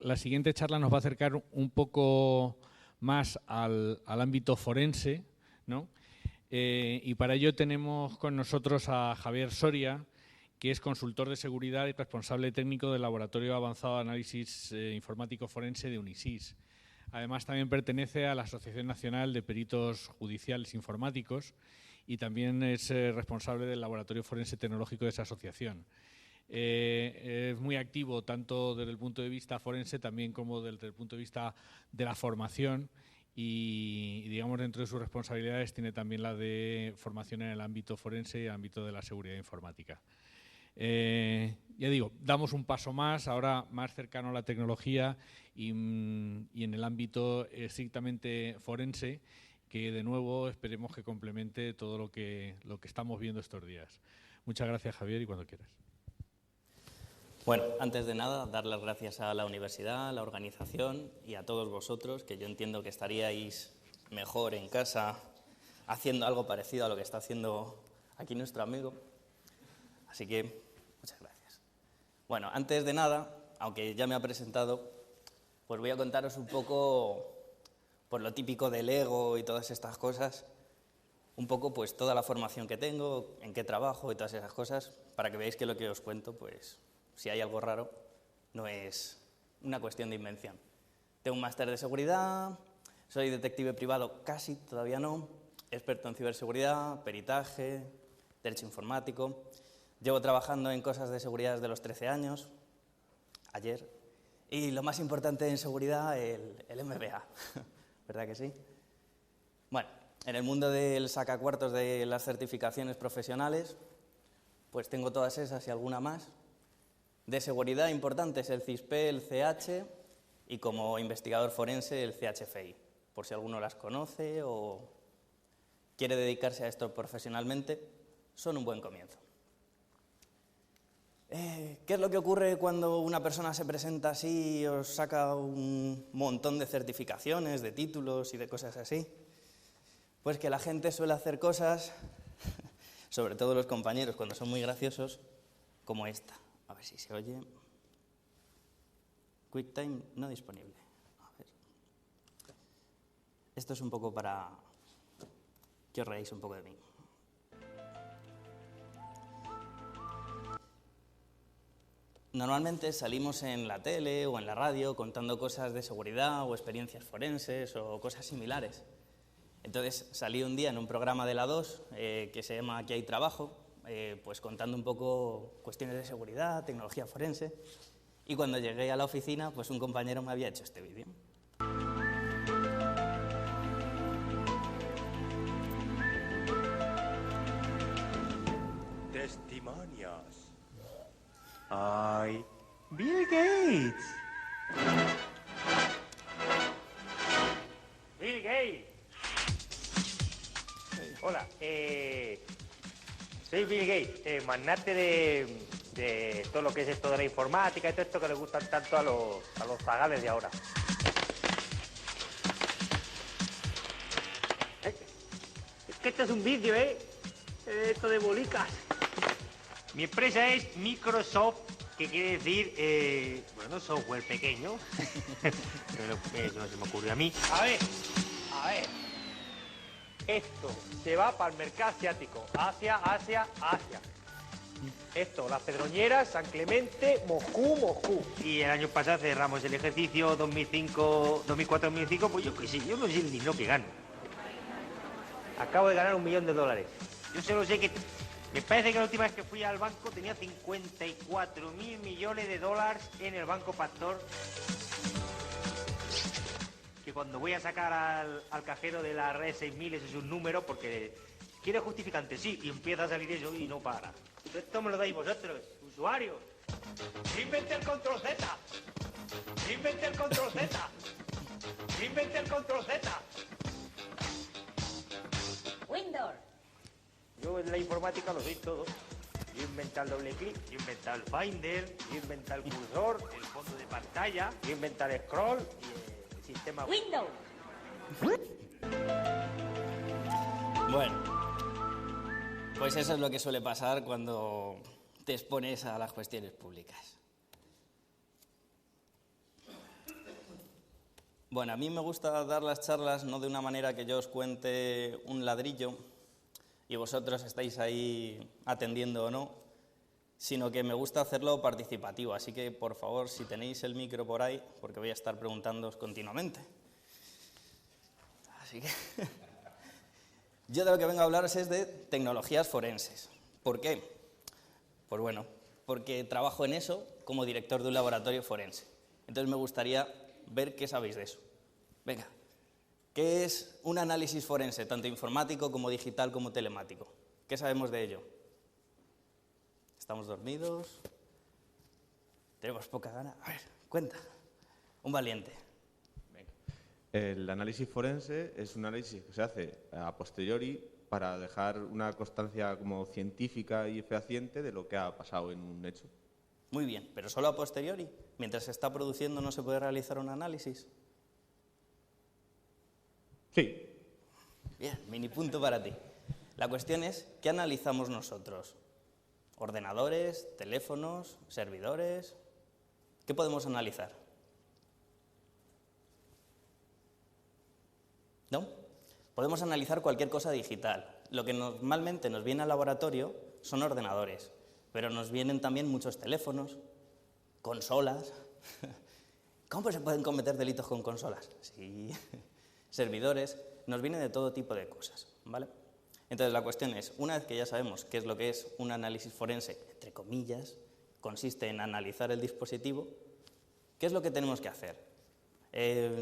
la siguiente charla nos va a acercar un poco más al ámbito forense, ¿no? Y para ello tenemos con nosotros a Javier Soria, que es consultor de seguridad y responsable técnico del Laboratorio Avanzado de Análisis Informático Forense de Unisys. Además, también pertenece a la Asociación Nacional de Peritos Judiciales Informáticos y también es responsable del Laboratorio Forense Tecnológico de esa asociación. Es muy activo tanto desde el punto de vista forense también como desde el punto de vista de la formación y digamos, dentro de sus responsabilidades tiene también la de formación en el ámbito forense y el ámbito de la seguridad informática. Ya digo, damos un paso más, ahora más cercano a la tecnología y en el ámbito estrictamente forense, que de nuevo esperemos que complemente todo lo que estamos viendo estos días. Muchas gracias, Javier, y cuando quieras. Bueno, antes de nada, dar las gracias a la universidad, a la organización y a todos vosotros, que yo entiendo que estaríais mejor en casa haciendo algo parecido a lo que está haciendo aquí nuestro amigo. Así que, muchas gracias. Bueno, antes de nada, aunque ya me ha presentado, pues voy a contaros un poco, por lo típico del ego y todas estas cosas, un poco pues toda la formación que tengo, en qué trabajo y todas esas cosas, para que veáis que lo que os cuento, pues si hay algo raro, no es una cuestión de invención. Tengo un máster de seguridad, soy detective privado, casi, todavía no, experto en ciberseguridad, peritaje, derecho informático. Llevo trabajando en cosas de seguridad desde los 13 años, ayer, y lo más importante en seguridad, el MBA, ¿verdad que sí? Bueno, en el mundo del sacacuartos de las certificaciones profesionales, pues tengo todas esas y alguna más. De seguridad importantes el CISP, el CH y como investigador forense el CHFI, por si alguno las conoce o quiere dedicarse a esto profesionalmente, son un buen comienzo. ¿Qué es lo que ocurre cuando una persona se presenta así y os saca un montón de certificaciones, de títulos y de cosas así? Pues que la gente suele hacer cosas, sobre todo los compañeros cuando son muy graciosos, como esta. A ver si se oye. QuickTime no disponible. A ver. Esto es un poco para que os reáis un poco de mí. Normalmente salimos en la tele o en la radio contando cosas de seguridad o experiencias forenses o cosas similares. Entonces salí un día en un programa de la 2 que se llama Aquí hay trabajo, pues contando un poco cuestiones de seguridad, tecnología forense, y cuando llegué a la oficina, pues un compañero me había hecho este vídeo. Testimonios. Ay, Bill Gates. Bill Gates. Hola, soy Bill Gates, magnate de todo lo que es esto de la informática y todo esto que le gustan tanto a los zagales de ahora. Es que esto es un vídeo, esto de bolicas. Mi empresa es Microsoft, que quiere decir, bueno, software pequeño. Eso no se me ocurrió a mí. A ver. Esto se va para el mercado asiático. Asia. Esto, las Pedroñeras, San Clemente, Moscú. Y el año pasado cerramos el ejercicio 2004-2005, pues yo qué sé, yo no sé el dinero que gano. Acabo de ganar $1 millón. Yo solo sé que me parece que la última vez que fui al banco tenía 54.000 millones de dólares en el Banco Pastor. Que cuando voy a sacar al cajero de la red 6000, ese es un número, porque quiere justificante, sí, y empieza a salir eso y no para. Esto me lo dais vosotros, usuarios. Invente el control Z. Windows. Yo en la informática lo doy todo. Yo inventé el doble clic, yo inventé el Finder, yo inventé el cursor, el fondo de pantalla, yo inventé el scroll y el sistema Windows. Bueno, pues eso es lo que suele pasar cuando te expones a las cuestiones públicas. Bueno, a mí me gusta dar las charlas no de una manera que yo os cuente un ladrillo y vosotros estáis ahí atendiendo o no, sino que me gusta hacerlo participativo. Así que, por favor, si tenéis el micro por ahí, porque voy a estar preguntándoos continuamente. Así que yo de lo que vengo a hablaros es de tecnologías forenses. ¿Por qué? Pues bueno, porque trabajo en eso como director de un laboratorio forense. Entonces me gustaría ver qué sabéis de eso. Venga, ¿qué es un análisis forense, tanto informático como digital como telemático? ¿Qué sabemos de ello? ¿Estamos dormidos? ¿Tenemos poca gana? A ver, cuenta. Un valiente. El análisis forense es un análisis que se hace a posteriori para dejar una constancia como científica y fehaciente de lo que ha pasado en un hecho. Muy bien, pero solo a posteriori. Mientras se está produciendo no se puede realizar un análisis. Sí. Bien, mini punto para ti. La cuestión es, ¿qué analizamos nosotros? ¿Ordenadores, teléfonos, servidores? ¿Qué podemos analizar? ¿No? Podemos analizar cualquier cosa digital. Lo que normalmente nos viene al laboratorio son ordenadores, pero nos vienen también muchos teléfonos, consolas. ¿Cómo se pueden cometer delitos con consolas? Sí. Servidores, nos viene de todo tipo de cosas, ¿vale? Entonces la cuestión es, una vez que ya sabemos qué es lo que es un análisis forense, entre comillas, consiste en analizar el dispositivo, ¿qué es lo que tenemos que hacer?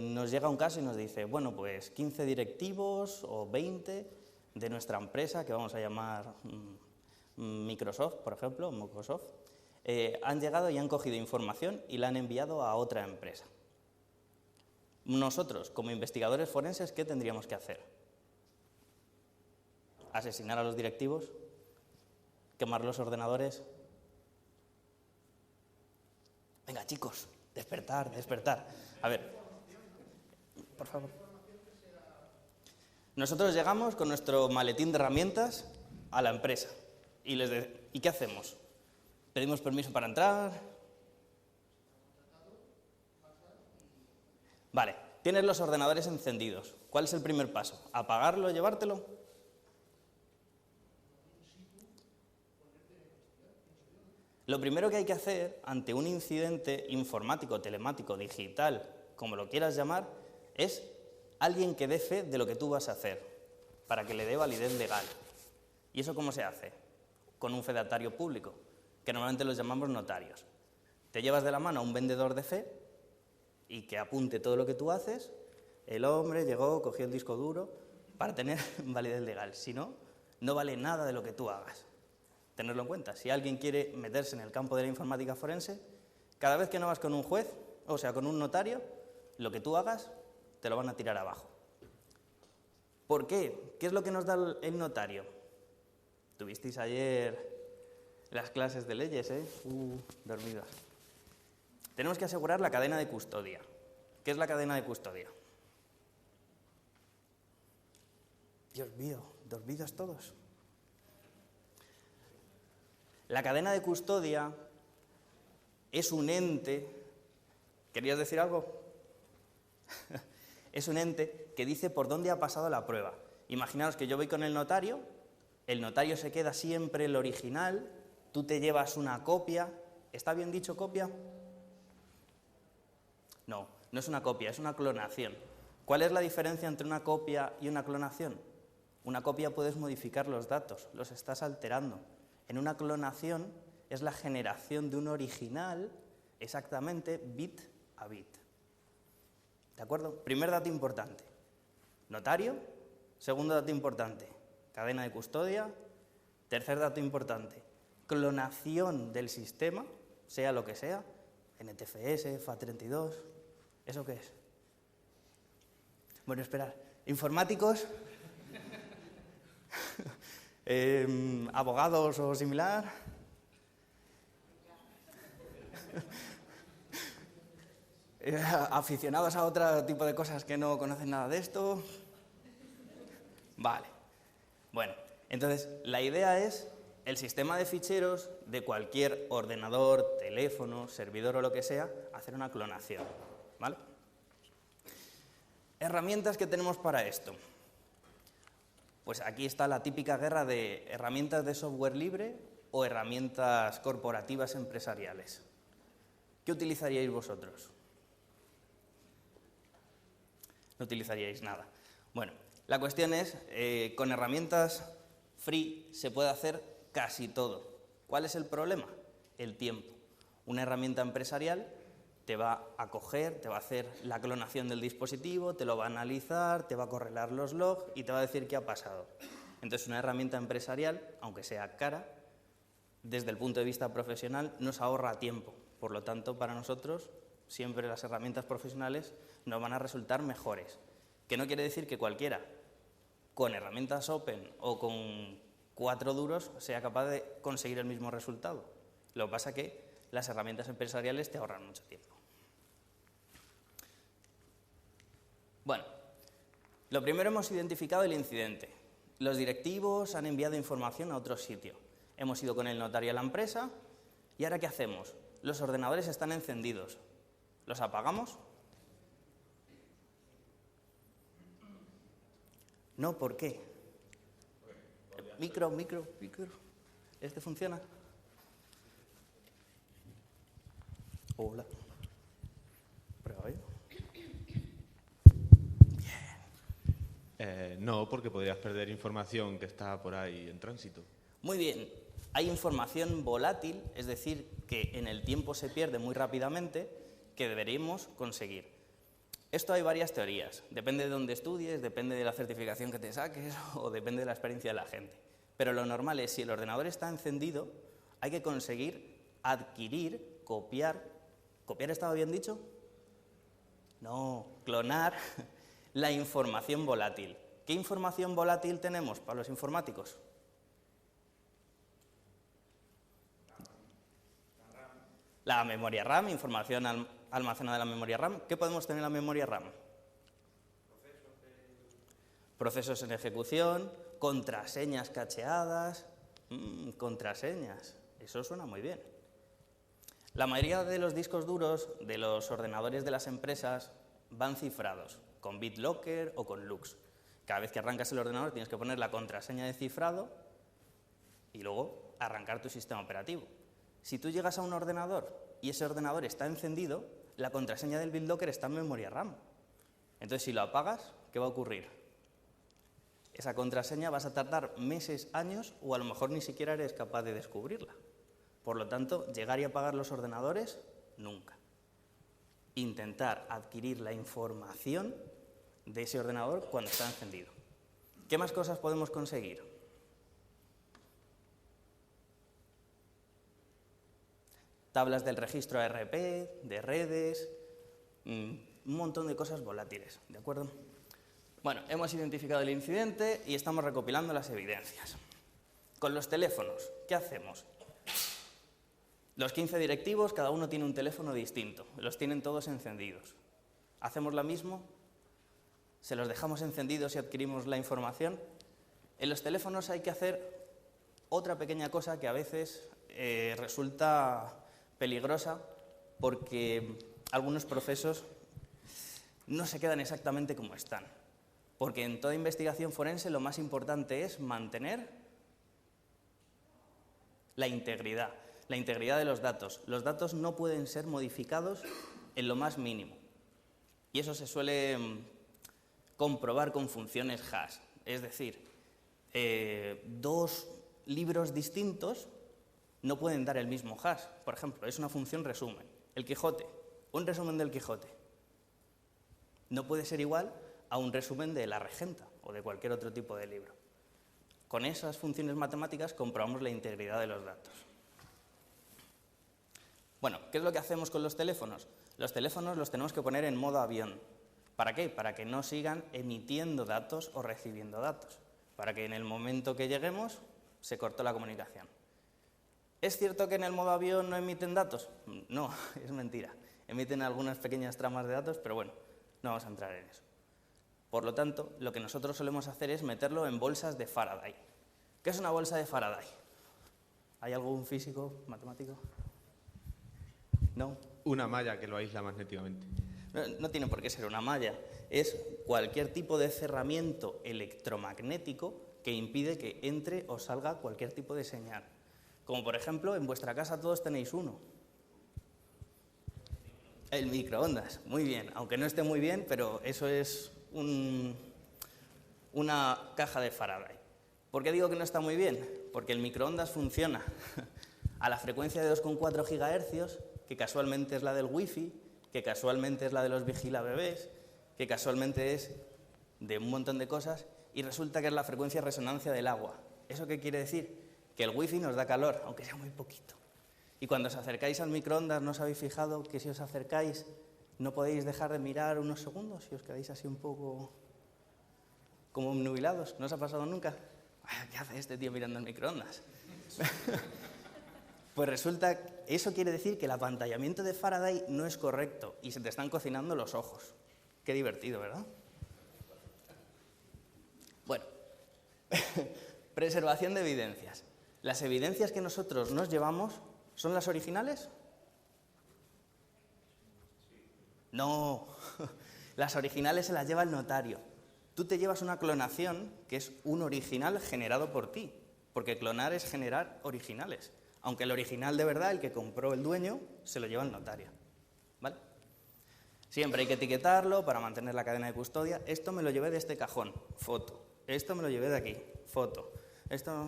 Nos llega un caso y nos dice, bueno, pues 15 directivos o 20 de nuestra empresa, que vamos a llamar Microsoft, por ejemplo, Microsoft, han llegado y han cogido información y la han enviado a otra empresa. Nosotros, como investigadores forenses, ¿qué tendríamos que hacer? ¿Asesinar a los directivos? ¿Quemar los ordenadores? Venga, chicos, despertar, despertar. A ver, por favor. Nosotros llegamos con nuestro maletín de herramientas a la empresa ¿y qué hacemos? ¿Pedimos permiso para entrar? Vale, tienes los ordenadores encendidos. ¿Cuál es el primer paso? ¿Apagarlo, llevártelo? Lo primero que hay que hacer ante un incidente informático, telemático, digital, como lo quieras llamar, es alguien que dé fe de lo que tú vas a hacer, para que le dé validez legal. ¿Y eso cómo se hace? Con un fedatario público, que normalmente los llamamos notarios. Te llevas de la mano a un vendedor de fe y que apunte todo lo que tú haces. El hombre llegó, cogió el disco duro, para tener validez legal. Si no, no vale nada de lo que tú hagas. Tenerlo en cuenta. Si alguien quiere meterse en el campo de la informática forense, cada vez que no vas con un juez, o sea, con un notario, lo que tú hagas te lo van a tirar abajo. ¿Por qué? ¿Qué es lo que nos da el notario? Tuvisteis ayer las clases de leyes, ¿eh? Dormidas. Tenemos que asegurar la cadena de custodia. ¿Qué es la cadena de custodia? Dios mío, dormidos todos. La cadena de custodia es un ente... ¿Querías decir algo? Es un ente que dice por dónde ha pasado la prueba. Imaginaos que yo voy con el notario se queda siempre el original, tú te llevas una copia. ¿Está bien dicho copia? No, no es una copia, es una clonación. ¿Cuál es la diferencia entre una copia y una clonación? Una copia puedes modificar los datos, los estás alterando. En una clonación es la generación de un original exactamente bit a bit. ¿De acuerdo? Primer dato importante, notario. Segundo dato importante, cadena de custodia. Tercer dato importante, clonación del sistema, sea lo que sea, NTFS, FAT32, ¿eso qué es? Bueno, esperad, informáticos, abogados o similar. Aficionados a otro tipo de cosas que no conocen nada de esto. Vale. Bueno, entonces la idea es el sistema de ficheros de cualquier ordenador, teléfono, servidor o lo que sea, hacer una clonación, ¿vale? Herramientas que tenemos para esto. Pues aquí está la típica guerra de herramientas de software libre o herramientas corporativas empresariales. ¿Qué utilizaríais vosotros? No utilizaríais nada. Bueno, la cuestión es, con herramientas free se puede hacer casi todo. ¿Cuál es el problema? El tiempo. Una herramienta empresarial te va a coger, te va a hacer la clonación del dispositivo, te lo va a analizar, te va a correlar los logs y te va a decir qué ha pasado. Entonces, una herramienta empresarial, aunque sea cara, desde el punto de vista profesional, nos ahorra tiempo. Por lo tanto, para nosotros, siempre las herramientas profesionales nos van a resultar mejores. Que no quiere decir que cualquiera, con herramientas open o con 4 duros, sea capaz de conseguir el mismo resultado. Lo que pasa es que las herramientas empresariales te ahorran mucho tiempo. Bueno, lo primero hemos identificado el incidente. Los directivos han enviado información a otro sitio. Hemos ido con el notario a la empresa y ¿ahora qué hacemos? Los ordenadores están encendidos. ¿Los apagamos? No, ¿por qué? Micro. ¿Este funciona? Hola. Prueba yo. No, porque podrías perder información que está por ahí en tránsito. Muy bien. Hay información volátil, es decir, que en el tiempo se pierde muy rápidamente, que deberíamos conseguir. Esto hay varias teorías. Depende de dónde estudies, depende de la certificación que te saques o depende de la experiencia de la gente. Pero lo normal es, si el ordenador está encendido, hay que conseguir adquirir, copiar. ¿Copiar estaba bien dicho? No, clonar la información volátil. ¿Qué información volátil tenemos para los informáticos? La memoria RAM, información almacenada en la memoria RAM. ¿Qué podemos tener en la memoria RAM? Procesos en ejecución, contraseñas cacheadas. Contraseñas, eso suena muy bien. La mayoría de los discos duros de los ordenadores de las empresas van cifrados, con BitLocker o con Lux. Cada vez que arrancas el ordenador tienes que poner la contraseña de cifrado y luego arrancar tu sistema operativo. Si tú llegas a un ordenador y ese ordenador está encendido, la contraseña del BitLocker está en memoria RAM. Entonces, si lo apagas, ¿qué va a ocurrir? Esa contraseña vas a tardar meses, años o a lo mejor ni siquiera eres capaz de descubrirla. Por lo tanto, llegar y apagar los ordenadores, nunca. Intentar adquirir la información de ese ordenador cuando está encendido. ¿Qué más cosas podemos conseguir? Tablas del registro ARP, de redes, un montón de cosas volátiles, ¿de acuerdo? Bueno, hemos identificado el incidente y estamos recopilando las evidencias. Con los teléfonos, ¿qué hacemos? Los 15 directivos, cada uno tiene un teléfono distinto, los tienen todos encendidos. ¿Hacemos lo mismo? ¿Se los dejamos encendidos y adquirimos la información? En los teléfonos hay que hacer otra pequeña cosa que a veces resulta peligrosa porque algunos procesos no se quedan exactamente como están. Porque en toda investigación forense lo más importante es mantener la integridad de los datos. Los datos no pueden ser modificados en lo más mínimo. Y eso se suele comprobar con funciones hash. Es decir, 2 libros distintos no pueden dar el mismo hash. Por ejemplo, es una función resumen. El Quijote, un resumen del Quijote. No puede ser igual a un resumen de La Regenta o de cualquier otro tipo de libro. Con esas funciones matemáticas comprobamos la integridad de los datos. Bueno, ¿qué es lo que hacemos con los teléfonos? Los teléfonos los tenemos que poner en modo avión. ¿Para qué? Para que no sigan emitiendo datos o recibiendo datos. Para que en el momento que lleguemos se cortó la comunicación. ¿Es cierto que en el modo avión no emiten datos? No, es mentira. Emiten algunas pequeñas tramas de datos, pero bueno, no vamos a entrar en eso. Por lo tanto, lo que nosotros solemos hacer es meterlo en bolsas de Faraday. ¿Qué es una bolsa de Faraday? ¿Hay algún físico, matemático? ¿No? Una malla que lo aísla magnéticamente. No tiene por qué ser una malla. Es cualquier tipo de cerramiento electromagnético que impide que entre o salga cualquier tipo de señal. Como por ejemplo, en vuestra casa todos tenéis uno. El microondas, muy bien. Aunque no esté muy bien, pero eso es una caja de Faraday. ¿Por qué digo que no está muy bien? Porque el microondas funciona a la frecuencia de 2,4 GHz, que casualmente es la del wifi, que casualmente es la de los vigilabebés, que casualmente es de un montón de cosas, y resulta que es la frecuencia de resonancia del agua. ¿Eso qué quiere decir? Que el wifi nos da calor, aunque sea muy poquito. Y cuando os acercáis al microondas, ¿no os habéis fijado que si os acercáis no podéis dejar de mirar unos segundos y os quedáis así un poco como nubilados? ¿No os ha pasado nunca? ¿Qué hace este tío mirando el microondas? Pues resulta, eso quiere decir que el apantallamiento de Faraday no es correcto y se te están cocinando los ojos. Qué divertido, ¿verdad? Bueno, preservación de evidencias. ¿Las evidencias que nosotros nos llevamos son las originales? No, las originales se las lleva el notario. Tú te llevas una clonación que es un original generado por ti, porque clonar es generar originales. Aunque el original de verdad, el que compró el dueño, se lo lleva el notario. ¿Vale? Siempre hay que etiquetarlo para mantener la cadena de custodia. Esto me lo llevé de este cajón, foto. Esto me lo llevé de aquí, foto. Esto...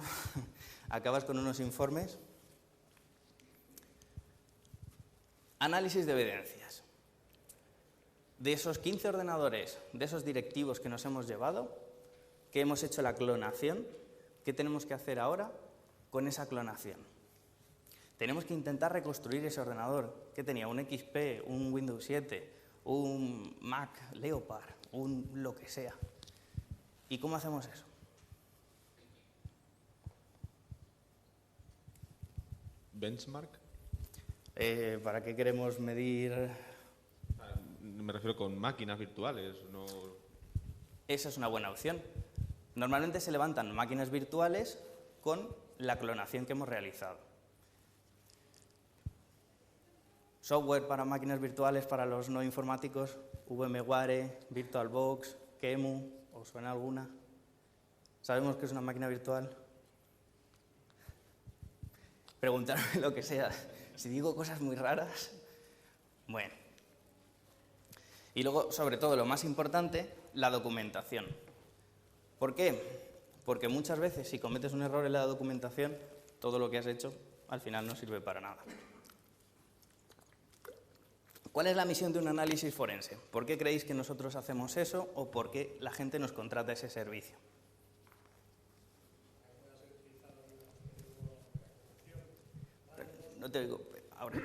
Acabas con unos informes. Análisis de evidencias. De esos 15 ordenadores, de esos directivos que nos hemos llevado, que hemos hecho la clonación, ¿qué tenemos que hacer ahora con esa clonación? Tenemos que intentar reconstruir ese ordenador. ¿Qué tenía? ¿Un XP, un Windows 7, un Mac Leopard, un lo que sea? ¿Y cómo hacemos eso? ¿Benchmark? ¿Para qué queremos medir? Me refiero con máquinas virtuales, no... Esa es una buena opción. Normalmente se levantan máquinas virtuales con la clonación que hemos realizado. Software para máquinas virtuales para los no informáticos, VMware, VirtualBox, QEMU, ¿os suena alguna? ¿Sabemos qué es una máquina virtual? Preguntarme lo que sea. Si digo cosas muy raras, bueno. Y luego, sobre todo, lo más importante, la documentación. ¿Por qué? Porque muchas veces, si cometes un error en la documentación, todo lo que has hecho al final no sirve para nada. ¿Cuál es la misión de un análisis forense? ¿Por qué creéis que nosotros hacemos eso o por qué la gente nos contrata ese servicio? No te oigo ahora.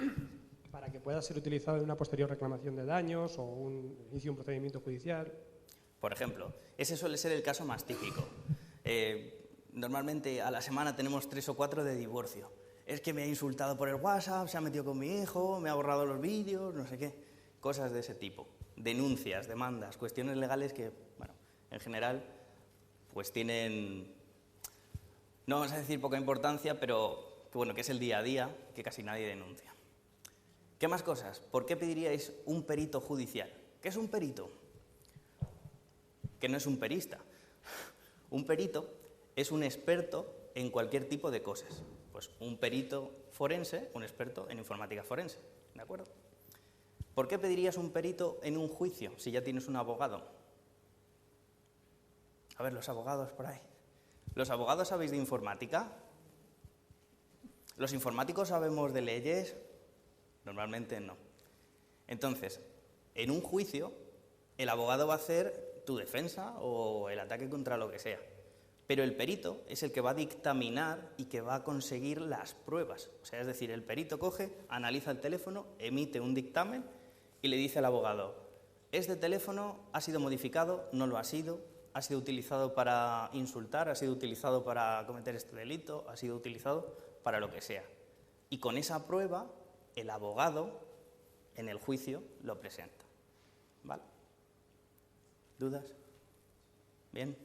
Para que pueda ser utilizado en una posterior reclamación de daños o inicio de un procedimiento judicial. Por ejemplo, ese suele ser el caso más típico. Normalmente a la semana tenemos 3 o 4 de divorcio. Es que me ha insultado por el WhatsApp, se ha metido con mi hijo, me ha borrado los vídeos, no sé qué. Cosas de ese tipo. Denuncias, demandas, cuestiones legales que, bueno, en general, pues tienen, no vamos a decir poca importancia, pero que, bueno, que es el día a día, que casi nadie denuncia. ¿Qué más cosas? ¿Por qué pediríais un perito judicial? ¿Qué es un perito? Que no es un perista. Un perito es un experto en cualquier tipo de cosas. Pues un perito forense, un experto en informática forense, ¿de acuerdo? ¿Por qué pedirías un perito en un juicio si ya tienes un abogado? A ver, los abogados por ahí. ¿Los abogados sabéis de informática? ¿Los informáticos sabemos de leyes? Normalmente no. Entonces, en un juicio, el abogado va a hacer tu defensa o el ataque contra lo que sea. Pero el perito es el que va a dictaminar y que va a conseguir las pruebas. O sea, es decir, el perito coge, analiza el teléfono, emite un dictamen y le dice al abogado: este teléfono ha sido modificado, no lo ha sido utilizado para insultar, ha sido utilizado para cometer este delito, ha sido utilizado para lo que sea. Y con esa prueba, el abogado, en el juicio, lo presenta. ¿Vale? ¿Dudas? ¿Bien?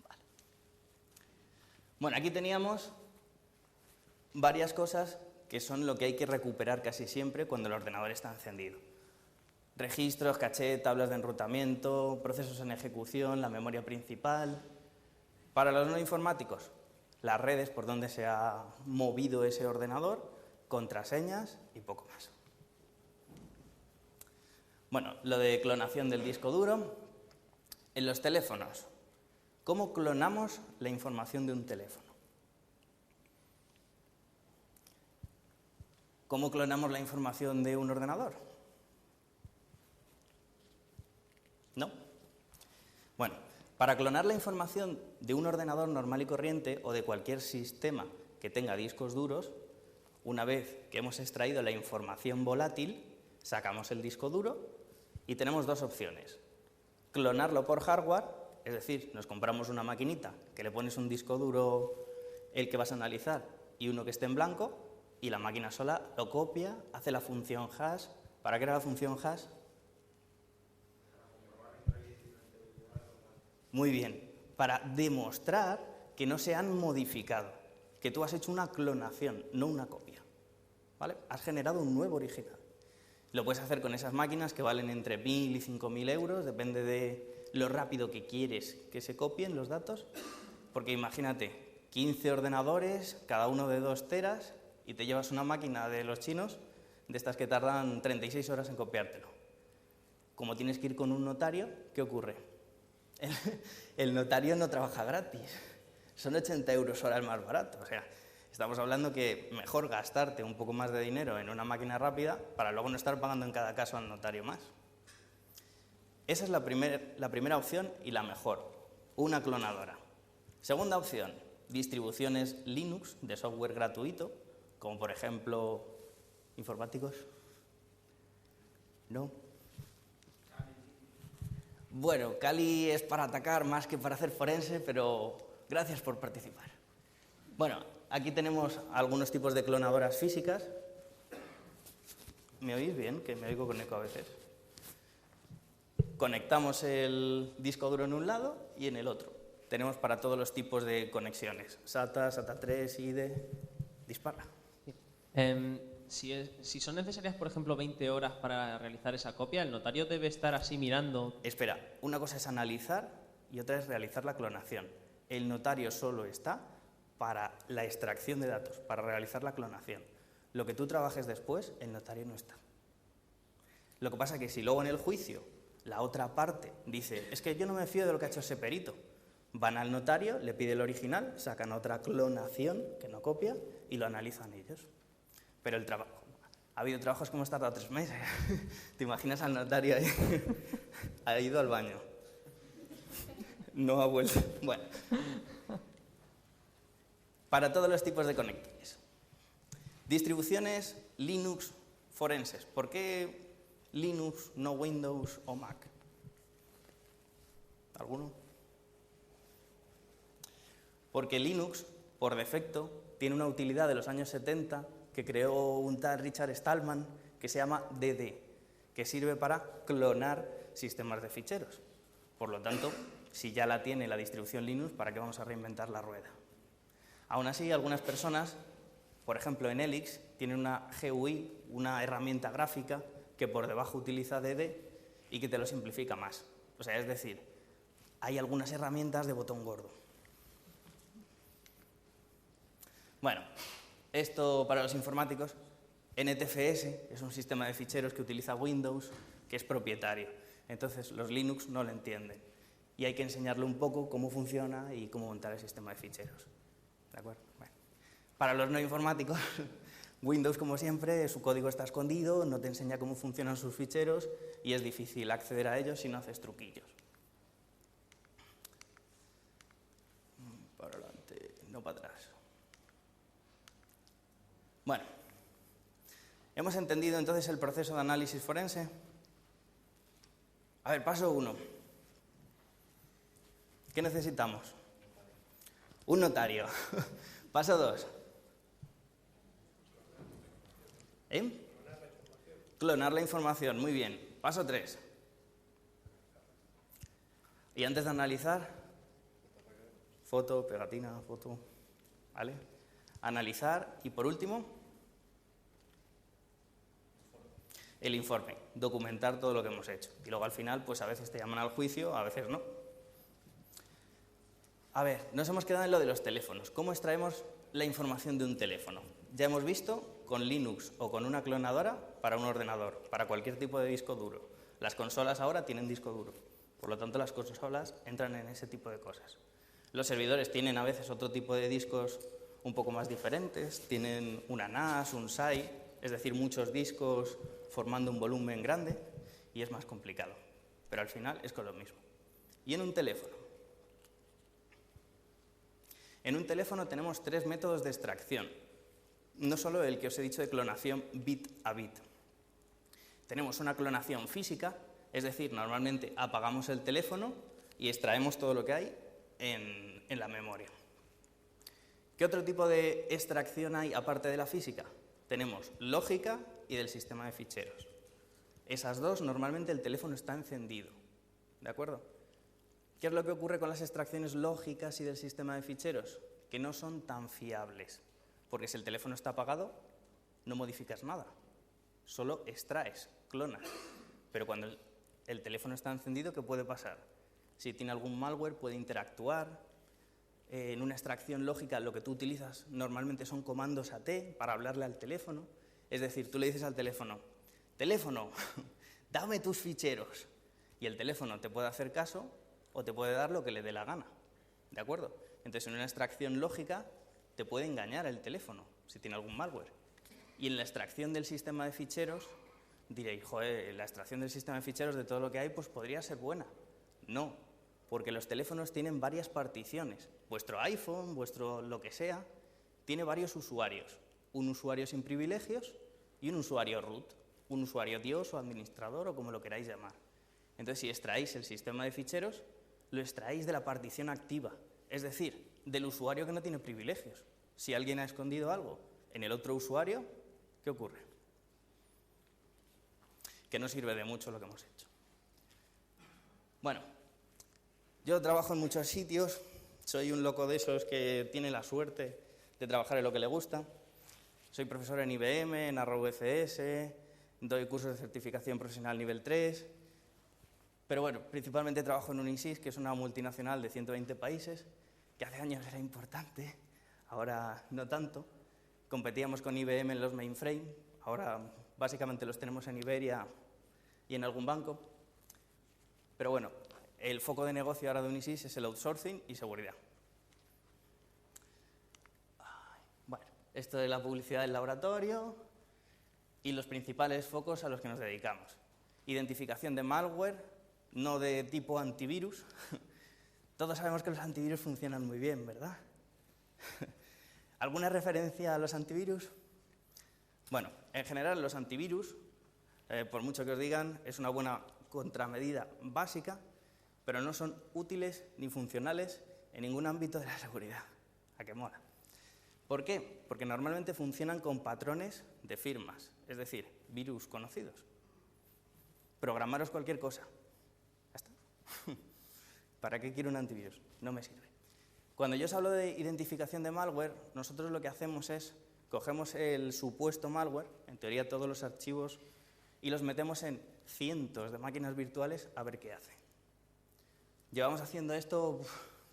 Vale. Bueno, aquí teníamos varias cosas que son lo que hay que recuperar casi siempre cuando el ordenador está encendido. Registros, caché, tablas de enrutamiento, procesos en ejecución, la memoria principal. Para los no informáticos, las redes por donde se ha movido ese ordenador, contraseñas y poco más. Bueno, lo de clonación del disco duro. En los teléfonos, ¿cómo clonamos la información de un teléfono? ¿Cómo clonamos la información de un ordenador? ¿No? Bueno, para clonar la información de un ordenador normal y corriente o de cualquier sistema que tenga discos duros, una vez que hemos extraído la información volátil, sacamos el disco duro y tenemos dos opciones. Clonarlo por hardware, es decir, nos compramos una maquinita que le pones un disco duro, el que vas a analizar, y uno que esté en blanco, y la máquina sola lo copia, hace la función hash. ¿Para qué era la función hash? Muy bien, para demostrar que no se han modificado, que tú has hecho una clonación, no una copia. ¿Vale? Has generado un nuevo original. Lo puedes hacer con esas máquinas que valen entre 1.000 y 5.000 euros, depende de lo rápido que quieres que se copien los datos, porque imagínate, 15 ordenadores, cada uno de 2 teras, y te llevas una máquina de los chinos, de estas que tardan 36 horas en copiártelo. Como tienes que ir con un notario, ¿qué ocurre? El notario no trabaja gratis, son 80 euros hora el más barato, o sea, estamos hablando que mejor gastarte un poco más de dinero en una máquina rápida para luego no estar pagando en cada caso al notario más. Esa es la primera opción y la mejor, una clonadora. Segunda opción, distribuciones Linux de software gratuito, como por ejemplo, ¿informáticos? ¿No? Bueno, Kali es para atacar más que para hacer forense, pero gracias por participar. Bueno, aquí tenemos algunos tipos de clonadoras físicas. ¿Me oís bien? Que me oigo con eco a veces. Conectamos el disco duro en un lado y en el otro. Tenemos para todos los tipos de conexiones. SATA, SATA 3, IDE... Dispara. Si son necesarias, por ejemplo, 20 horas para realizar esa copia, ¿el notario debe estar así mirando? Espera, una cosa es analizar y otra es realizar la clonación. El notario solo está para la extracción de datos, para realizar la clonación. Lo que tú trabajes después, el notario no está. Lo que pasa es que si luego en el juicio la otra parte dice, es que yo no me fío de lo que ha hecho ese perito, van al notario, le pide el original, sacan otra clonación que no copia y lo analizan ellos. Pero el trabajo, ha habido trabajos que hemos tardado 3 meses. ¿Te imaginas al notario ahí? Ha ido al baño. No ha vuelto. Bueno. Para todos los tipos de conectores. Distribuciones Linux forenses. ¿Por qué Linux, no Windows o Mac? ¿Alguno? Porque Linux, por defecto, tiene una utilidad de los años 70 que creó un tal Richard Stallman, que se llama DD, que sirve para clonar sistemas de ficheros. Por lo tanto, si ya la tiene la distribución Linux, ¿para qué vamos a reinventar la rueda? Aún así, algunas personas, por ejemplo en Helix, tienen una GUI, una herramienta gráfica, que por debajo utiliza DD y que te lo simplifica más. O sea, es decir, hay algunas herramientas de botón gordo. Bueno, esto para los informáticos, NTFS es un sistema de ficheros que utiliza Windows, que es propietario. Entonces, los Linux no lo entienden. Y hay que enseñarle un poco cómo funciona y cómo montar el sistema de ficheros. ¿De acuerdo? Bueno. Para los no informáticos, Windows, como siempre, su código está escondido, no te enseña cómo funcionan sus ficheros y es difícil acceder a ellos si no haces truquillos. Para adelante, no para atrás. Bueno, hemos entendido entonces el proceso de análisis forense. A ver, paso 1. ¿Qué necesitamos? Un notario. Paso 2. Clonar la información, muy bien. Paso 3. Y antes de analizar, foto, pegatina, foto, ¿vale? Analizar y por último, el informe, documentar todo lo que hemos hecho. Y luego al final, pues a veces te llaman al juicio, a veces no. A ver, nos hemos quedado en lo de los teléfonos. ¿Cómo extraemos la información de un teléfono? Ya hemos visto con Linux o con una clonadora para un ordenador, para cualquier tipo de disco duro. Las consolas ahora tienen disco duro, por lo tanto las consolas entran en ese tipo de cosas. Los servidores tienen a veces otro tipo de discos un poco más diferentes, tienen una NAS, un SAI, es decir, muchos discos formando un volumen grande y es más complicado, pero al final es con lo mismo. Y en un teléfono. En un teléfono tenemos 3 métodos de extracción, no solo el que os he dicho de clonación bit a bit. Tenemos una clonación física, es decir, normalmente apagamos el teléfono y extraemos todo lo que hay en la memoria. ¿Qué otro tipo de extracción hay aparte de la física? Tenemos lógica y del sistema de ficheros. Esas dos, normalmente el teléfono está encendido, ¿de acuerdo? ¿Qué es lo que ocurre con las extracciones lógicas y del sistema de ficheros? Que no son tan fiables, porque si el teléfono está apagado, no modificas nada, solo extraes, clonas. Pero cuando el teléfono está encendido, ¿qué puede pasar? Si tiene algún malware, puede interactuar. En una extracción lógica, lo que tú utilizas normalmente son comandos AT para hablarle al teléfono. Es decir, tú le dices al teléfono, teléfono, dame tus ficheros. Y el teléfono te puede hacer caso o te puede dar lo que le dé la gana, ¿de acuerdo? Entonces, en una extracción lógica te puede engañar el teléfono si tiene algún malware. Y en la extracción del sistema de ficheros, diréis, joder, la extracción del sistema de ficheros de todo lo que hay, pues podría ser buena. No, porque los teléfonos tienen varias particiones. Vuestro iPhone, vuestro lo que sea, tiene varios usuarios. Un usuario sin privilegios y un usuario root, un usuario Dios o administrador o como lo queráis llamar. Entonces, si extraéis el sistema de ficheros, lo extraéis de la partición activa, es decir, del usuario que no tiene privilegios. Si alguien ha escondido algo en el otro usuario, ¿qué ocurre? Que no sirve de mucho lo que hemos hecho. Bueno, yo trabajo en muchos sitios, soy un loco de esos que tiene la suerte de trabajar en lo que le gusta. Soy profesor en IBM, en Arrow FS, doy cursos de certificación profesional nivel 3, pero bueno, principalmente trabajo en Unisys, que es una multinacional de 120 países, que hace años era importante, ahora no tanto. Competíamos con IBM en los mainframe, ahora básicamente los tenemos en Iberia y en algún banco. Pero bueno, el foco de negocio ahora de Unisys es el outsourcing y seguridad. Bueno, esto es la publicidad del laboratorio y los principales focos a los que nos dedicamos. Identificación de malware, no de tipo antivirus. Todos sabemos que los antivirus funcionan muy bien, ¿verdad? ¿Alguna referencia a los antivirus? Bueno, en general los antivirus, por mucho que os digan, es una buena contramedida básica, pero no son útiles ni funcionales en ningún ámbito de la seguridad. ¿A qué mola? ¿Por qué? Porque normalmente funcionan con patrones de firmas, es decir, virus conocidos. Programaros cualquier cosa. ¿Ya está? ¿Para qué quiero un antivirus? No me sirve. Cuando yo os hablo de identificación de malware, nosotros lo que hacemos es, cogemos el supuesto malware, en teoría todos los archivos, y los metemos en cientos de máquinas virtuales a ver qué hace. Llevamos haciendo esto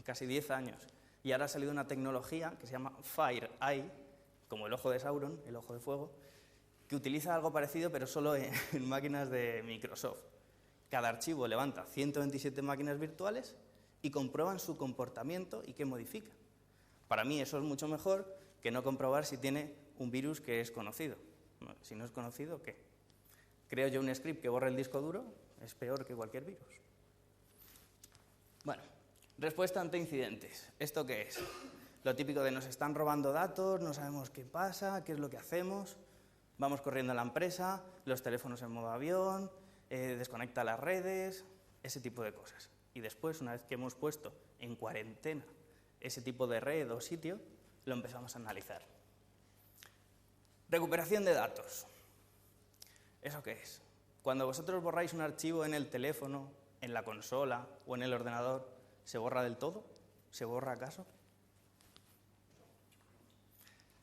casi 10 años y ahora ha salido una tecnología que se llama FireEye, como el ojo de Sauron, el ojo de fuego, que utiliza algo parecido pero solo en máquinas de Microsoft. Cada archivo levanta 127 máquinas virtuales y comprueban su comportamiento y qué modifica. Para mí eso es mucho mejor que no comprobar si tiene un virus que es conocido. Si no es conocido, ¿qué? Creo yo un script que borra el disco duro, es peor que cualquier virus. Bueno, respuesta ante incidentes. ¿Esto qué es? Lo típico de nos están robando datos, no sabemos qué pasa, qué es lo que hacemos, vamos corriendo a la empresa, los teléfonos en modo avión, desconecta las redes, ese tipo de cosas. Y después, una vez que hemos puesto en cuarentena ese tipo de red o sitio, lo empezamos a analizar. Recuperación de datos. ¿Eso qué es? Cuando vosotros borráis un archivo en el teléfono, en la consola o en el ordenador, ¿se borra del todo? ¿Se borra acaso?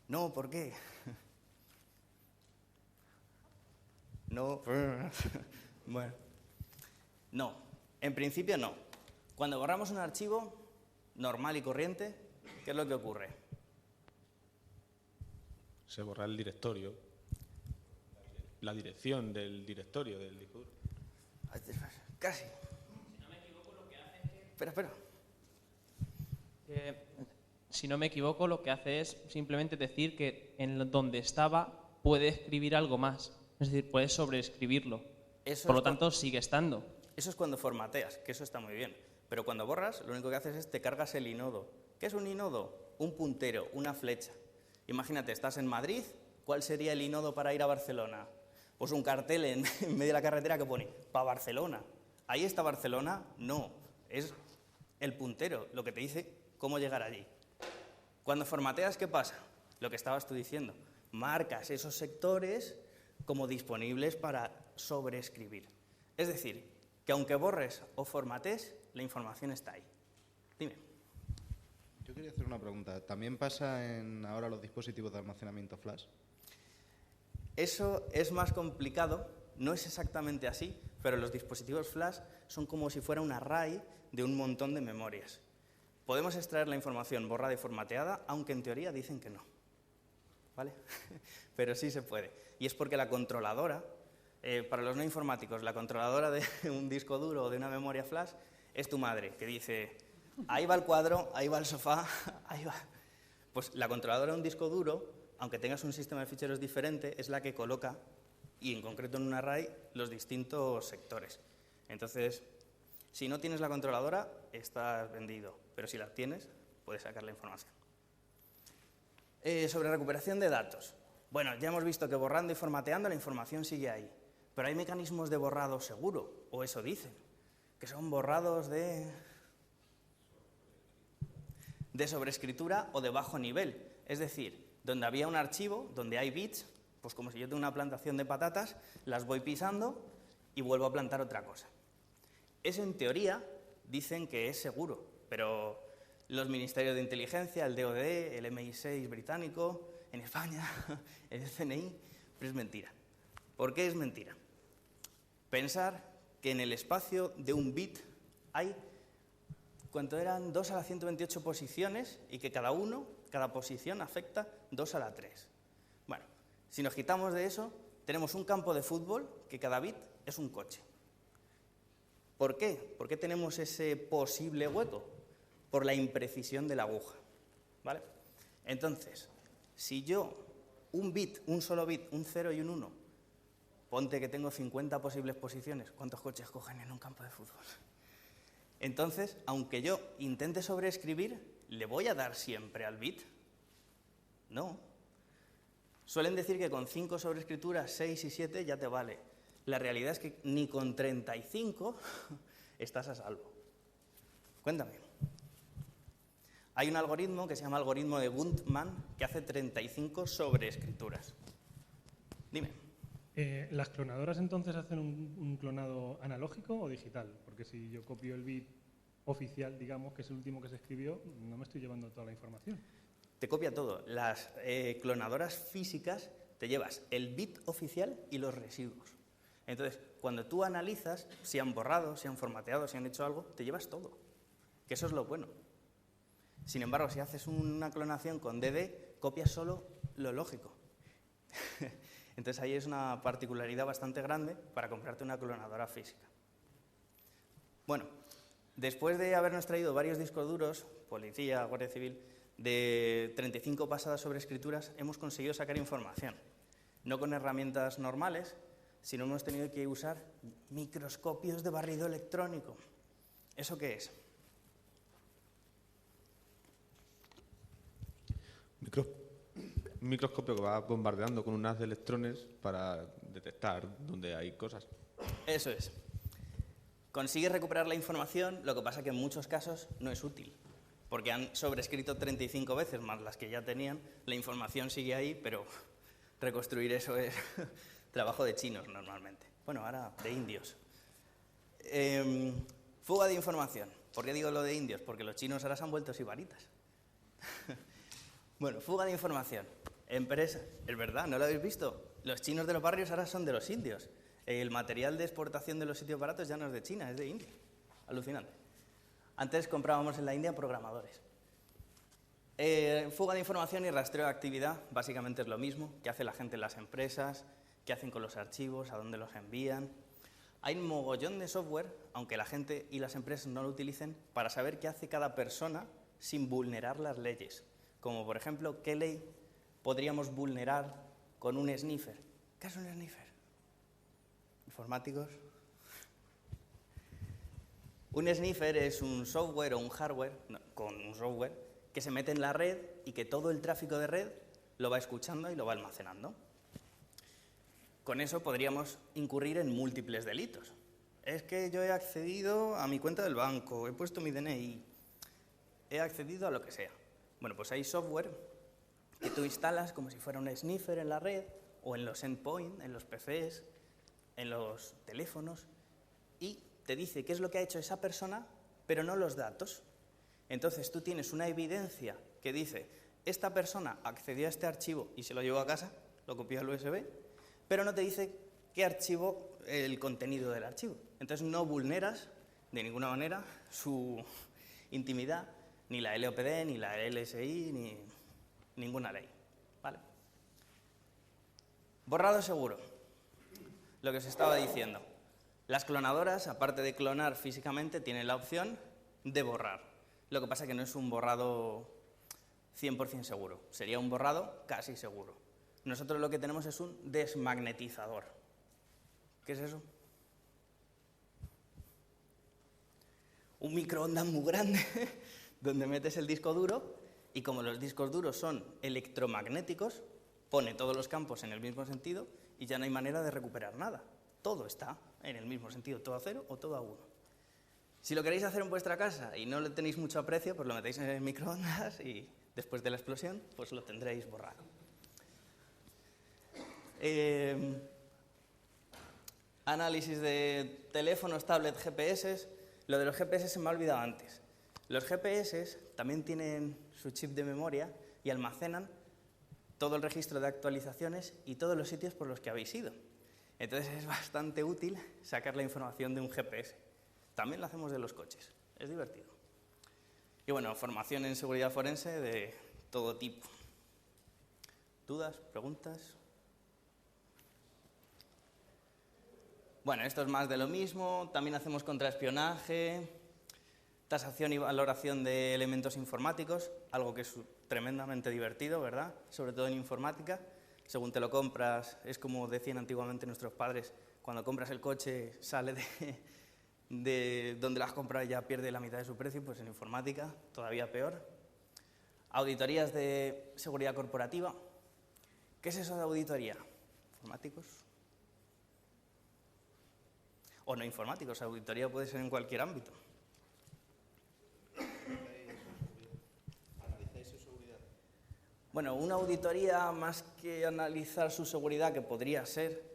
No, ¿por qué? No. Bueno. No, en principio no. Cuando borramos un archivo normal y corriente, ¿qué es lo que ocurre? Se borra el directorio, la dirección del directorio del disco duro. Casi. Si no me equivoco, lo que hace es que... Espera. Si no me equivoco, lo que hace es simplemente decir que en donde estaba puede escribir algo más. Es decir, puede sobreescribirlo. Por lo tanto, sigue estando. Eso es cuando formateas, que eso está muy bien. Pero cuando borras, lo único que haces es te cargas el inodo. ¿Qué es un inodo? Un puntero, una flecha. Imagínate, estás en Madrid, ¿cuál sería el inodo para ir a Barcelona? Pues un cartel en medio de la carretera que pone, para Barcelona. ¿Ahí está Barcelona? No, es el puntero, lo que te dice cómo llegar allí. Cuando formateas, ¿qué pasa? Lo que estabas tú diciendo. Marcas esos sectores como disponibles para sobreescribir. Es decir, que aunque borres o formatees, la información está ahí. Dime. Yo quería hacer una pregunta. ¿También pasa en ahora los dispositivos de almacenamiento flash? Eso es más complicado, no es exactamente así, pero los dispositivos flash son como si fuera un array de un montón de memorias. Podemos extraer la información borrada y formateada, aunque en teoría dicen que no. ¿Vale? Pero sí se puede. Y es porque la controladora, para los no informáticos, la controladora de un disco duro o de una memoria flash es tu madre, que dice, ahí va el cuadro, ahí va el sofá, ahí va. Pues la controladora de un disco duro, aunque tengas un sistema de ficheros diferente, es la que coloca, y en concreto en un array, los distintos sectores. Entonces, si no tienes la controladora, estás vendido, pero si la tienes, puedes sacar la información. Sobre recuperación de datos. Bueno, ya hemos visto que borrando y formateando la información sigue ahí, pero hay mecanismos de borrado seguro, o eso dicen, que son borrados de sobreescritura o de bajo nivel. Es decir, donde había un archivo, donde hay bits, pues como si yo tengo una plantación de patatas, las voy pisando y vuelvo a plantar otra cosa. Eso en teoría dicen que es seguro, pero los ministerios de inteligencia, el DoD, el MI6 británico, en España, el CNI, pero es mentira. ¿Por qué es mentira? Pensar que en el espacio de un bit hay, ¿cuánto eran? 2 a la 128 posiciones y que cada posición afecta 2 a la 3. Bueno, si nos quitamos de eso, tenemos un campo de fútbol que cada bit es un coche. ¿Por qué? ¿Por qué tenemos ese posible hueco? Por la imprecisión de la aguja, ¿vale? Entonces, si yo, un solo bit, un 0 y un 1, ponte que tengo 50 posibles posiciones, ¿cuántos coches cogen en un campo de fútbol? Entonces, aunque yo intente sobreescribir, ¿le voy a dar siempre al bit? No. Suelen decir que con 5 sobreescrituras, 6 y 7 ya te vale. La realidad es que ni con 35 estás a salvo. Cuéntame. Hay un algoritmo que se llama algoritmo de Guntman que hace 35 sobreescrituras. Dime. ¿Las clonadoras entonces hacen un clonado analógico o digital? Porque si yo copio el bit oficial, digamos, que es el último que se escribió, no me estoy llevando toda la información. Te copia todo. Las clonadoras físicas te llevas el bit oficial y los residuos. Entonces, cuando tú analizas si han borrado, si han formateado, si han hecho algo, te llevas todo. Que eso es lo bueno. Sin embargo, si haces una clonación con DD, copias solo lo lógico. Entonces ahí es una particularidad bastante grande para comprarte una clonadora física. Bueno, después de habernos traído varios discos duros, Policía, Guardia Civil, de 35 pasadas sobre escrituras, hemos conseguido sacar información. No con herramientas normales, sino hemos tenido que usar microscopios de barrido electrónico. ¿Eso qué es? Un microscopio que va bombardeando con un haz de electrones para detectar dónde hay cosas. Eso es. Consigue recuperar la información, lo que pasa que en muchos casos no es útil, porque han sobrescrito 35 veces más las que ya tenían, la información sigue ahí, pero reconstruir eso es trabajo de chinos normalmente. Bueno, ahora de indios. Fuga de información. ¿Por qué digo lo de indios? Porque los chinos ahora se han vuelto sibaritas. Bueno, fuga de información. Empresa, es verdad, ¿no lo habéis visto? Los chinos de los barrios ahora son de los indios. El material de exportación de los sitios baratos ya no es de China, es de India. Alucinante. Antes comprábamos en la India programadores. Fuga de información y rastreo de actividad, básicamente es lo mismo que hace la gente en las empresas, qué hacen con los archivos, a dónde los envían. Hay un mogollón de software, aunque la gente y las empresas no lo utilicen, para saber qué hace cada persona sin vulnerar las leyes. Como, por ejemplo, qué ley podríamos vulnerar con un sniffer. ¿Qué es un sniffer? ¿Informáticos? Un sniffer es un software o un hardware, con un software, que se mete en la red y que todo el tráfico de red lo va escuchando y lo va almacenando. Con eso podríamos incurrir en múltiples delitos. Es que yo he accedido a mi cuenta del banco, he puesto mi DNI, he accedido a lo que sea. Bueno, pues hay software que tú instalas como si fuera un sniffer en la red o en los endpoints, en los PCs, en los teléfonos, y te dice qué es lo que ha hecho esa persona, pero no los datos. Entonces tú tienes una evidencia que dice, esta persona accedió a este archivo y se lo llevó a casa, lo copió al USB, pero no te dice qué archivo, el contenido del archivo. Entonces no vulneras de ninguna manera su intimidad, ni la LOPD, ni la LSI, ni ninguna ley. ¿Vale? Borrado seguro. Lo que os estaba diciendo. Las clonadoras, aparte de clonar físicamente, tienen la opción de borrar. Lo que pasa es que no es un borrado 100% seguro. Sería un borrado casi seguro. Nosotros lo que tenemos es un desmagnetizador. ¿Qué es eso? Un microondas muy grande donde metes el disco duro y como los discos duros son electromagnéticos, pone todos los campos en el mismo sentido y ya no hay manera de recuperar nada. Todo está en el mismo sentido, todo a 0 o todo a 1. Si lo queréis hacer en vuestra casa y no le tenéis mucho aprecio, pues lo metéis en el microondas y después de la explosión, pues lo tendréis borrado. Análisis de teléfonos, tablets, GPS. Lo de los GPS se me ha olvidado antes. Los GPS también tienen su chip de memoria y almacenan todo el registro de actualizaciones y todos los sitios por los que habéis ido. Entonces es bastante útil sacar la información de un GPS. También lo hacemos de los coches. Es divertido. Y bueno, formación en seguridad forense de todo tipo. ¿Dudas? ¿Preguntas? Bueno, esto es más de lo mismo. También hacemos contraespionaje, tasación y valoración de elementos informáticos, algo que es tremendamente divertido, ¿verdad? Sobre todo en informática. Según te lo compras, es como decían antiguamente nuestros padres, cuando compras el coche sale de donde lo has comprado y ya pierde la mitad de su precio, pues en informática todavía peor. Auditorías de seguridad corporativa. ¿Qué es eso de auditoría? ¿Informáticos? O no informáticos, auditoría puede ser en cualquier ámbito. ¿Analizáis su seguridad? Bueno, una auditoría, más que analizar su seguridad, que podría ser,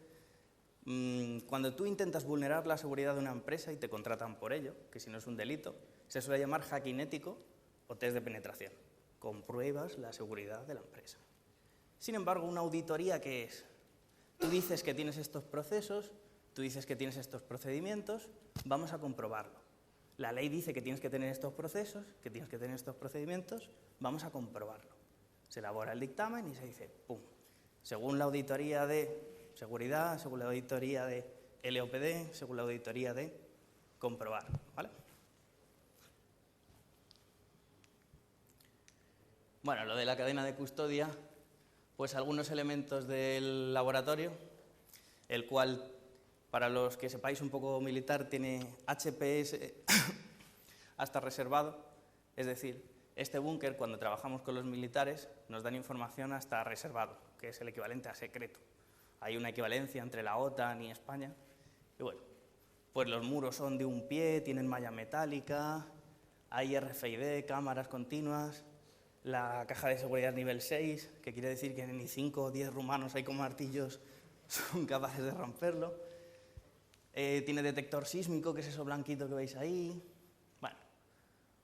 cuando tú intentas vulnerar la seguridad de una empresa y te contratan por ello, que si no es un delito, se suele llamar hacking ético o test de penetración. Compruebas la seguridad de la empresa. Sin embargo, una auditoría, ¿qué es? Tú dices que tienes estos procesos, tú dices que tienes estos procedimientos, vamos a comprobarlo. La ley dice que tienes que tener estos procesos, que tienes que tener estos procedimientos, vamos a comprobarlo. Se elabora el dictamen y se dice, ¡pum! Según la auditoría de seguridad, según la auditoría de LOPD, según la auditoría de comprobar, ¿vale? Bueno, lo de la cadena de custodia, pues algunos elementos del laboratorio, el cual, para los que sepáis un poco militar, tiene HPS hasta reservado, es decir, este búnker, cuando trabajamos con los militares, nos dan información hasta reservado, que es el equivalente a secreto. Hay una equivalencia entre la OTAN y España. Y bueno, pues los muros son de un pie, tienen malla metálica, hay RFID, cámaras continuas, la caja de seguridad nivel 6, que quiere decir que ni 5 o 10 rumanos ahí con martillos son capaces de romperlo. Tiene detector sísmico, que es eso blanquito que veis ahí. Bueno,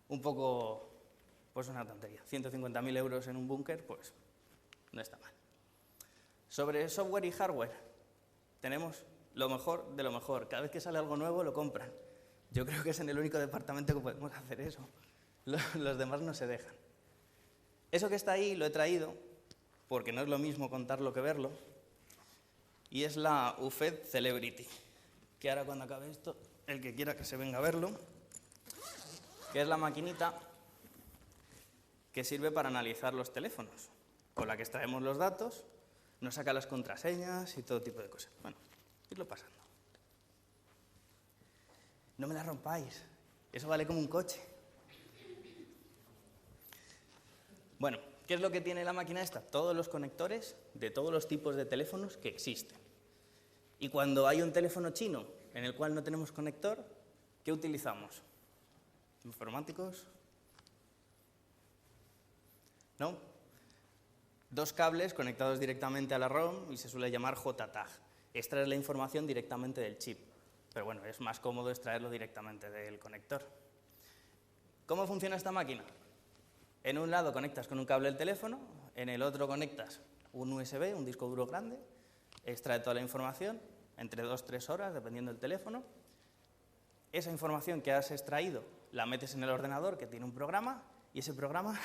un poco, pues una tontería. 150.000 euros en un búnker, pues no está mal. Sobre software y hardware, tenemos lo mejor de lo mejor. Cada vez que sale algo nuevo lo compran. Yo creo que es en el único departamento que podemos hacer eso. Los demás no se dejan. Eso que está ahí lo he traído porque no es lo mismo contarlo que verlo. Y es la UFED Celebrity, que ahora cuando acabe esto, el que quiera que se venga a verlo, que es la maquinita que sirve para analizar los teléfonos, con la que extraemos los datos, nos saca las contraseñas y todo tipo de cosas. Bueno, irlo pasando. No me la rompáis, eso vale como un coche. Bueno, ¿qué es lo que tiene la máquina esta? Todos los conectores de todos los tipos de teléfonos que existen. Y cuando hay un teléfono chino en el cual no tenemos conector, ¿qué utilizamos? ¿Informáticos? ¿No? 2 cables conectados directamente a la ROM y se suele llamar JTAG. Extraer la información directamente del chip. Pero bueno, es más cómodo extraerlo directamente del conector. ¿Cómo funciona esta máquina? En un lado conectas con un cable el teléfono, en el otro conectas un USB, un disco duro grande, extrae toda la información, entre 2-3 horas, dependiendo del teléfono. Esa información que has extraído la metes en el ordenador, que tiene un programa, y ese programa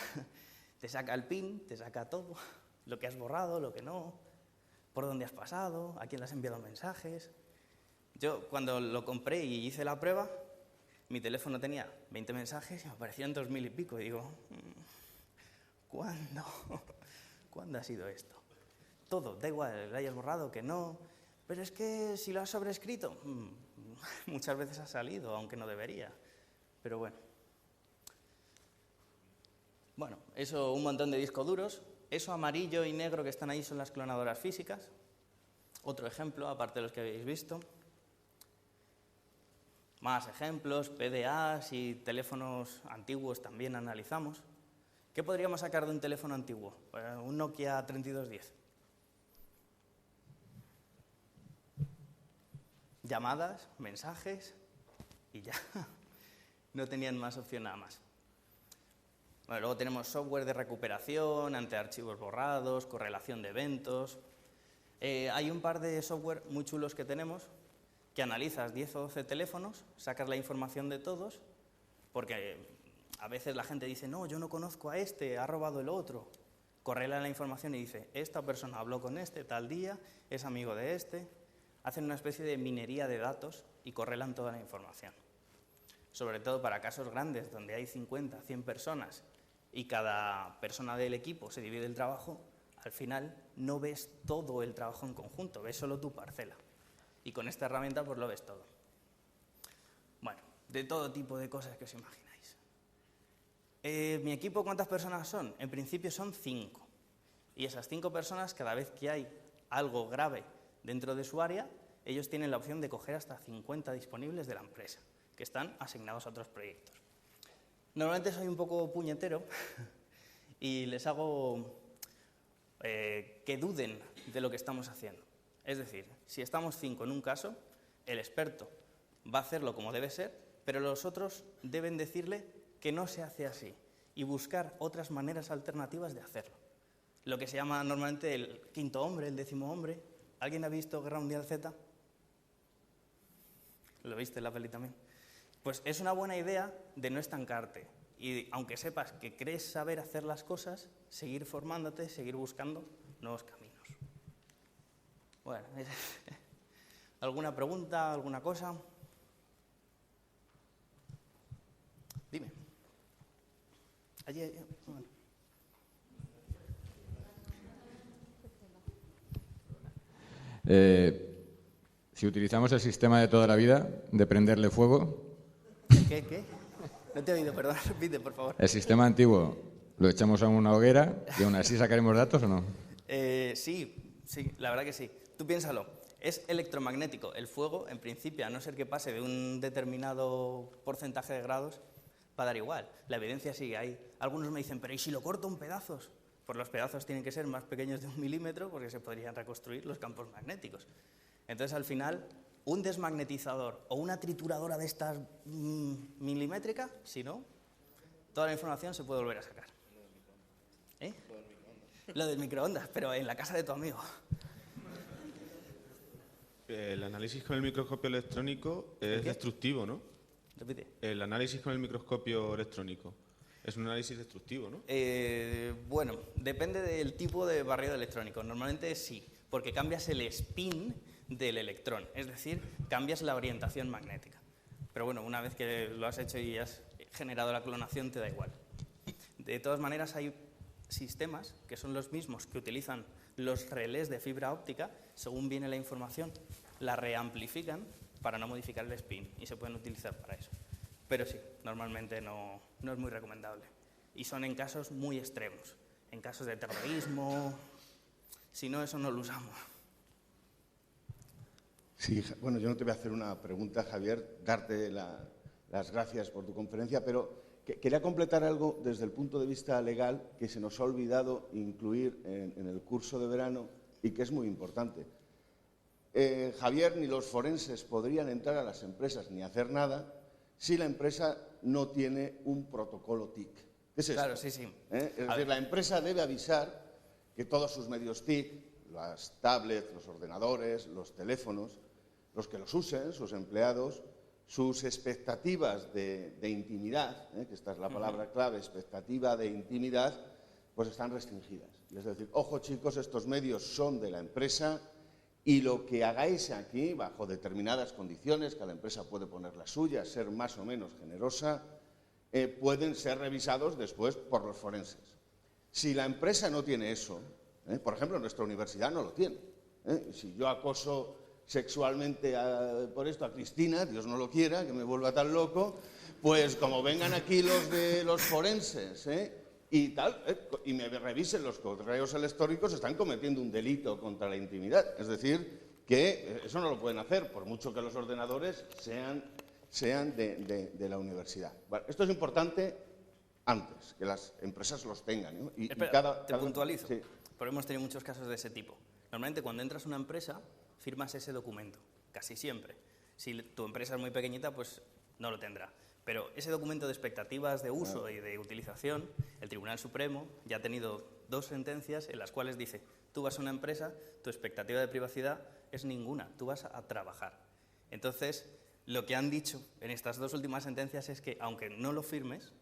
te saca el PIN, te saca todo, lo que has borrado, lo que no, por dónde has pasado, a quién le has enviado mensajes. Yo, cuando lo compré y hice la prueba, mi teléfono tenía 20 mensajes y me aparecían 2000 y pico. Y digo, ¿cuándo? ¿Cuándo ha sido esto? Todo, da igual, lo hayas borrado, que no. Pero es que si lo has sobrescrito, muchas veces ha salido, aunque no debería. Pero bueno. Bueno, eso, un montón de discos duros. Eso amarillo y negro que están ahí son las clonadoras físicas. Otro ejemplo, aparte de los que habéis visto. Más ejemplos, PDAs y teléfonos antiguos también analizamos. ¿Qué podríamos sacar de un teléfono antiguo? Un Nokia 3210. Llamadas, mensajes y ya. No tenían más opción nada más. Bueno, luego tenemos software de recuperación, ante archivos borrados, correlación de eventos. Hay un par de software muy chulos que tenemos que analizas 10 o 12 teléfonos, sacas la información de todos, porque a veces la gente dice, no, yo no conozco a este, ha robado el otro. Correla la información y dice, esta persona habló con este tal día, es amigo de este. Hacen una especie de minería de datos y correlan toda la información. Sobre todo para casos grandes, donde hay 50, 100 personas y cada persona del equipo se divide el trabajo, al final no ves todo el trabajo en conjunto, ves solo tu parcela. Y con esta herramienta pues lo ves todo. Bueno, de todo tipo de cosas que os imagináis. ¿Mi equipo cuántas personas son? En principio son 5. Y esas 5 personas, cada vez que hay algo grave dentro de su área, ellos tienen la opción de coger hasta 50 disponibles de la empresa, que están asignados a otros proyectos. Normalmente soy un poco puñetero y les hago que duden de lo que estamos haciendo. Es decir, si estamos 5 en un caso, el experto va a hacerlo como debe ser, pero los otros deben decirle que no se hace así y buscar otras maneras alternativas de hacerlo. Lo que se llama normalmente el 5.º hombre, el 10.º hombre. ¿Alguien ha visto Guerra Mundial Z? ¿Lo viste en la peli también? Pues es una buena idea de no estancarte y, aunque sepas que crees saber hacer las cosas, seguir formándote, seguir buscando nuevos caminos. Bueno, ¿alguna pregunta, alguna cosa? Dime. Allí. Bueno. Si utilizamos el sistema de toda la vida de prenderle fuego... ¿Qué? No te he oído, perdón, repite, por favor. ¿El sistema antiguo lo echamos a una hoguera y aún así sacaremos datos o no? Sí, la verdad que sí. Tú piénsalo, es electromagnético. El fuego, en principio, a no ser que pase de un determinado porcentaje de grados, va a dar igual. La evidencia sigue ahí. Algunos me dicen, pero ¿y si lo corto en pedazos? Pues los pedazos tienen que ser más pequeños de 1 milímetro porque se podrían reconstruir los campos magnéticos. Entonces, al final, un desmagnetizador o una trituradora de estas milimétrica, si no, toda la información se puede volver a sacar. Lo del microondas, pero en la casa de tu amigo. El análisis con el microscopio electrónico es destructivo, ¿no? Repite. El análisis con el microscopio electrónico es un análisis destructivo, ¿no? Bueno, depende del tipo de barrido electrónico. Normalmente sí, porque cambias el spin del electrón, es decir, cambias la orientación magnética. Pero bueno, una vez que lo has hecho y has generado la clonación, te da igual. De todas maneras, hay sistemas que son los mismos que utilizan los relés de fibra óptica. Según viene la información, la reamplifican para no modificar el spin y se pueden utilizar para eso. Pero sí, normalmente no es muy recomendable. Y son en casos muy extremos, en casos de terrorismo. Si no, eso no lo usamos. Sí, bueno, yo no te voy a hacer una pregunta, Javier, darte las gracias por tu conferencia, pero quería completar algo desde el punto de vista legal que se nos ha olvidado incluir en el curso de verano y que es muy importante. Javier ni los forenses podrían entrar a las empresas ni hacer nada si la empresa no tiene un protocolo TIC. ¿Qué es esto? Claro, sí, sí. Es decir, la empresa debe avisar que todos sus medios TIC, las tablets, los ordenadores, los teléfonos, los que los usen, sus empleados, sus expectativas de intimidad, que esta es la palabra clave, expectativa de intimidad, pues están restringidas. Es decir, ojo chicos, estos medios son de la empresa y lo que hagáis aquí, bajo determinadas condiciones, que la empresa puede poner las suyas, ser más o menos generosa, pueden ser revisados después por los forenses. Si la empresa no tiene eso, por ejemplo, nuestra universidad no lo tiene. Si yo acoso sexualmente por esto a Cristina, Dios no lo quiera, que me vuelva tan loco, pues como vengan aquí los de los forenses y tal, y me revisen los correos electrónicos, están cometiendo un delito contra la intimidad. Es decir, que eso no lo pueden hacer, por mucho que los ordenadores sean de la universidad. Bueno, esto es importante antes, que las empresas los tengan, ¿no? Espera, te puntualizo, sí. Porque hemos tenido muchos casos de ese tipo. Normalmente cuando entras a una empresa, firmas ese documento, casi siempre. Si tu empresa es muy pequeñita, pues no lo tendrá. Pero ese documento de expectativas de uso y de utilización, el Tribunal Supremo ya ha tenido 2 sentencias en las cuales dice, tú vas a una empresa, tu expectativa de privacidad es ninguna, tú vas a trabajar. Entonces, lo que han dicho en estas 2 últimas sentencias es que, aunque no lo firmes,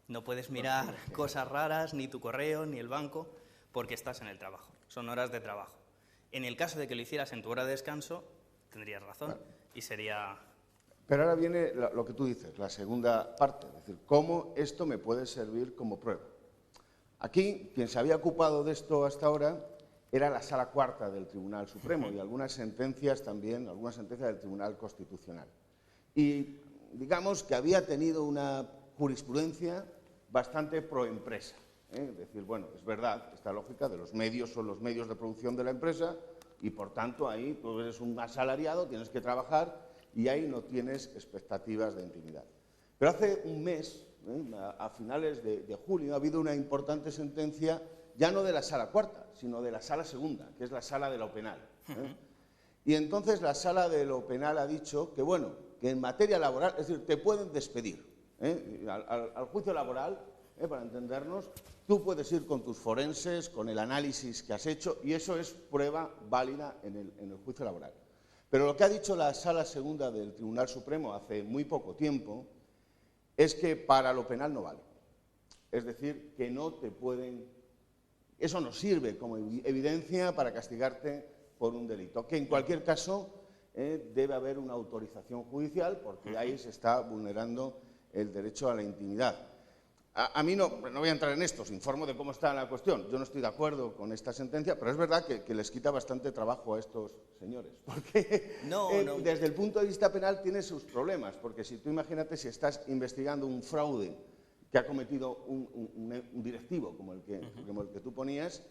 no puedes mirar cosas raras, ni tu correo, ni el banco, porque estás en el trabajo. Son horas de trabajo. En el caso de que lo hicieras en tu hora de descanso, tendrías razón y sería... Pero ahora viene lo que tú dices, la segunda parte, es decir, cómo esto me puede servir como prueba. Aquí, quien se había ocupado de esto hasta ahora era la Sala Cuarta del Tribunal Supremo y algunas sentencias también, algunas sentencias del Tribunal Constitucional. Y digamos que había tenido una jurisprudencia bastante pro-empresa. Es decir, bueno, es verdad, esta lógica de los medios son los medios de producción de la empresa y, por tanto, ahí tú eres un asalariado, tienes que trabajar y ahí no tienes expectativas de intimidad. Pero hace un mes, a finales de julio, ha habido una importante sentencia, ya no de la Sala Cuarta, sino de la Sala Segunda, que es la Sala de lo Penal. Y entonces la Sala de lo Penal ha dicho que, bueno, que en materia laboral, es decir, te pueden despedir. Al juicio laboral, para entendernos, tú puedes ir con tus forenses, con el análisis que has hecho, y eso es prueba válida en el juicio laboral. Pero lo que ha dicho la Sala Segunda del Tribunal Supremo hace muy poco tiempo es que para lo penal no vale. Es decir, que no te pueden... Eso no sirve como evidencia para castigarte por un delito. Que en cualquier caso debe haber una autorización judicial porque ahí se está vulnerando el derecho a la intimidad. A mí no voy a entrar en esto, os informo de cómo está la cuestión. Yo no estoy de acuerdo con esta sentencia, pero es verdad que les quita bastante trabajo a estos señores. Porque desde el punto de vista penal tiene sus problemas, porque si tú imagínate si estás investigando un fraude que ha cometido un directivo como el que tú ponías,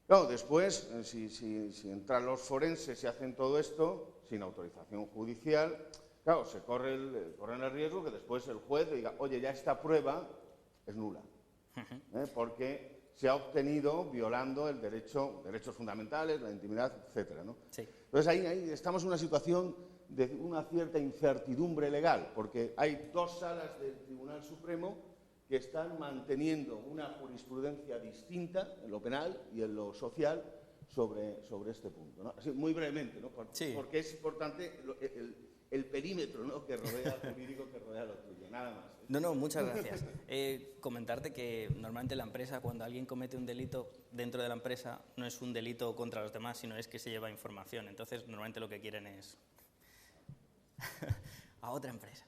claro, después, si entran los forenses y hacen todo esto sin autorización judicial, claro, corren el riesgo que después el juez diga, oye, ya esta prueba es nula, porque se ha obtenido violando derechos fundamentales, la intimidad, etcétera, ¿no? Sí. Entonces ahí estamos en una situación de una cierta incertidumbre legal, porque hay 2 salas del Tribunal Supremo que están manteniendo una jurisprudencia distinta en lo penal y en lo social sobre este punto, ¿no? Así, muy brevemente, ¿no? Porque es importante el perímetro, ¿no?, que rodea el jurídico, que rodea lo tuyo, nada más. No, muchas gracias. Comentarte que normalmente la empresa, cuando alguien comete un delito dentro de la empresa, no es un delito contra los demás, sino es que se lleva información. Entonces, normalmente lo que quieren es a otra empresa.